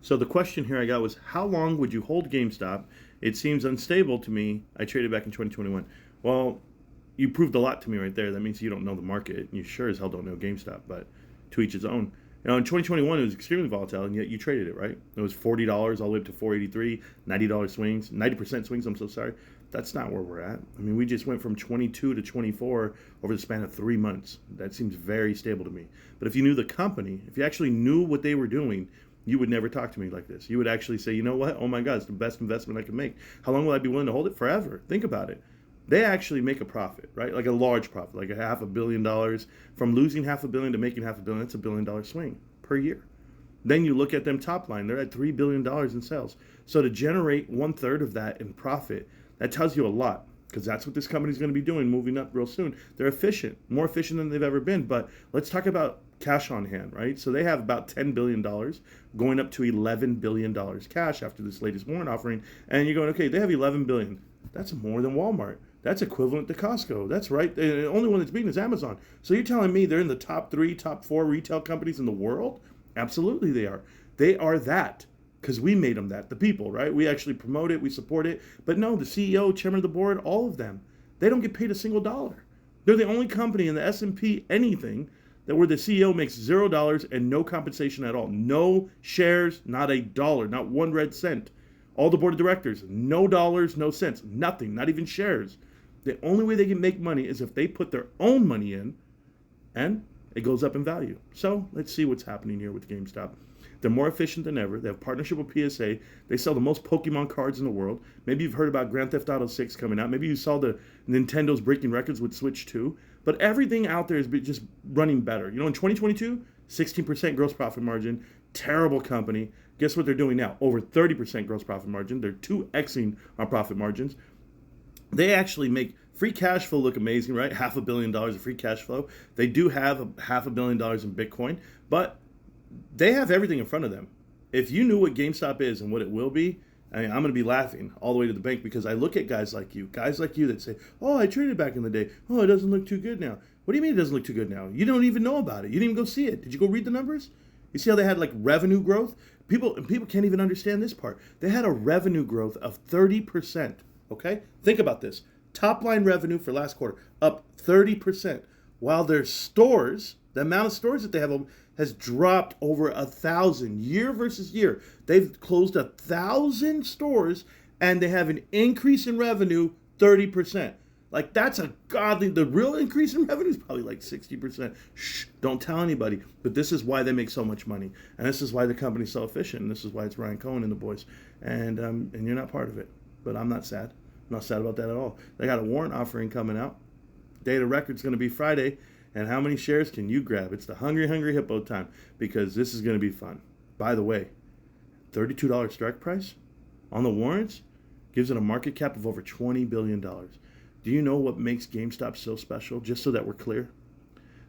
So the question here I got was, how long would you hold GameStop? It seems unstable to me. I traded back in 2021. Well, you proved a lot to me right there. That means you don't know the market. You sure as hell don't know GameStop, but to each his own. In 2021, it was extremely volatile, and yet you traded it, right? It was $40 all the way up to $483, $90 swings, 90% swings, I'm so sorry. That's not where we're at. I mean, we just went from 22 to 24 over the span of 3 months. That seems very stable to me. But if you knew the company, if you actually knew what they were doing, you would never talk to me like this. You would actually say, you know what? Oh my God, it's the best investment I can make. How long will I be willing to hold it? Forever. Think about it. They actually make a profit, right? Like a large profit, like a $500 million. From losing $500 million to making $500 million, that's $1 billion swing per year. Then you look at them top line, they're at $3 billion in sales. So to generate 1/3 of that in profit, that tells you a lot, because that's what this company's going to be doing moving up real soon. They're efficient, more efficient than they've ever been. But let's talk about cash on hand, right? So they have about $10 billion going up to $11 billion cash after this latest warrant offering. And you're going, okay, they have $11 billion. That's more than Walmart. That's equivalent to Costco. That's right. The only one that's beating is Amazon. So you're telling me they're in the top 3, top 4 retail companies in the world? Absolutely they are. They are that, because we made them that, the people, right? We actually promote it, we support it. But no, the CEO, chairman of the board, all of them, they don't get paid a single dollar. They're the only company in the S&P anything that where the CEO makes $0 and no compensation at all. No shares, not a dollar, not 1 red cent. All the board of directors, no dollars, no cents, nothing, not even shares. The only way they can make money is if they put their own money in and it goes up in value. So let's see what's happening here with GameStop. They're more efficient than ever. They have partnership with PSA. They sell the most Pokemon cards in the world. Maybe you've heard about Grand Theft Auto 6 coming out. Maybe you saw the Nintendo's breaking records with Switch 2. But everything out there is just running better. In 2022, 16% gross profit margin. Terrible company. Guess what they're doing now? Over 30% gross profit margin. They're 2xing our profit margins. They actually make free cash flow look amazing, right? $500 million of free cash flow. They do have $500 million in Bitcoin, but they have everything in front of them. If you knew what GameStop is and what it will be, I'm going to be laughing all the way to the bank, because I look at guys like you that say, oh, I traded back in the day. Oh, it doesn't look too good now. What do you mean it doesn't look too good now? You don't even know about it. You didn't even go see it. Did you go read the numbers? You see how they had like revenue growth? People can't even understand this part. They had a revenue growth of 30%. Okay? Think about this. Top line revenue for last quarter up 30%, while their stores, the amount of stores that they have has dropped over 1,000 year versus year. They've closed 1,000 stores and they have an increase in revenue 30%. Like, that's the real increase in revenue is probably like 60%. Shh, don't tell anybody. But this is why they make so much money. And this is why the company's so efficient. And this is why it's Ryan Cohen and the boys. And you're not part of it. But I'm not sad. I'm not sad about that at all. They got a warrant offering coming out. Date of record's going to be Friday. And how many shares can you grab? It's the hungry hippo time, because this is going to be fun. By the way, $32 strike price on the warrants gives it a market cap of over $20 billion. Do you know what makes GameStop so special? Just so that we're clear.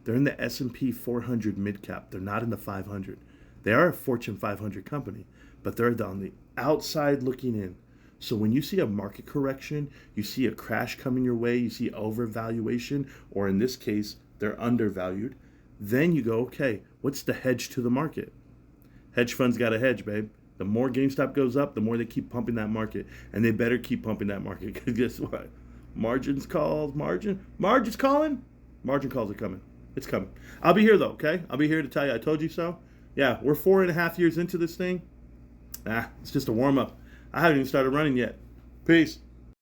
They're in the S&P 400 mid cap. They're not in the 500. They are a Fortune 500 company, but they're on the outside looking in. So when you see a market correction, you see a crash coming your way, you see overvaluation, or in this case, they're undervalued, then you go, okay, what's the hedge to the market? Hedge funds got a hedge, babe. The more GameStop goes up, the more they keep pumping that market. And they better keep pumping that market, because guess what? Margins calling. Margins calls are coming. It's coming. I'll be here, though, okay? I'll be here to tell you I told you so. Yeah, we're 4.5 years into this thing. It's just a warm-up. I haven't even started running yet. Peace.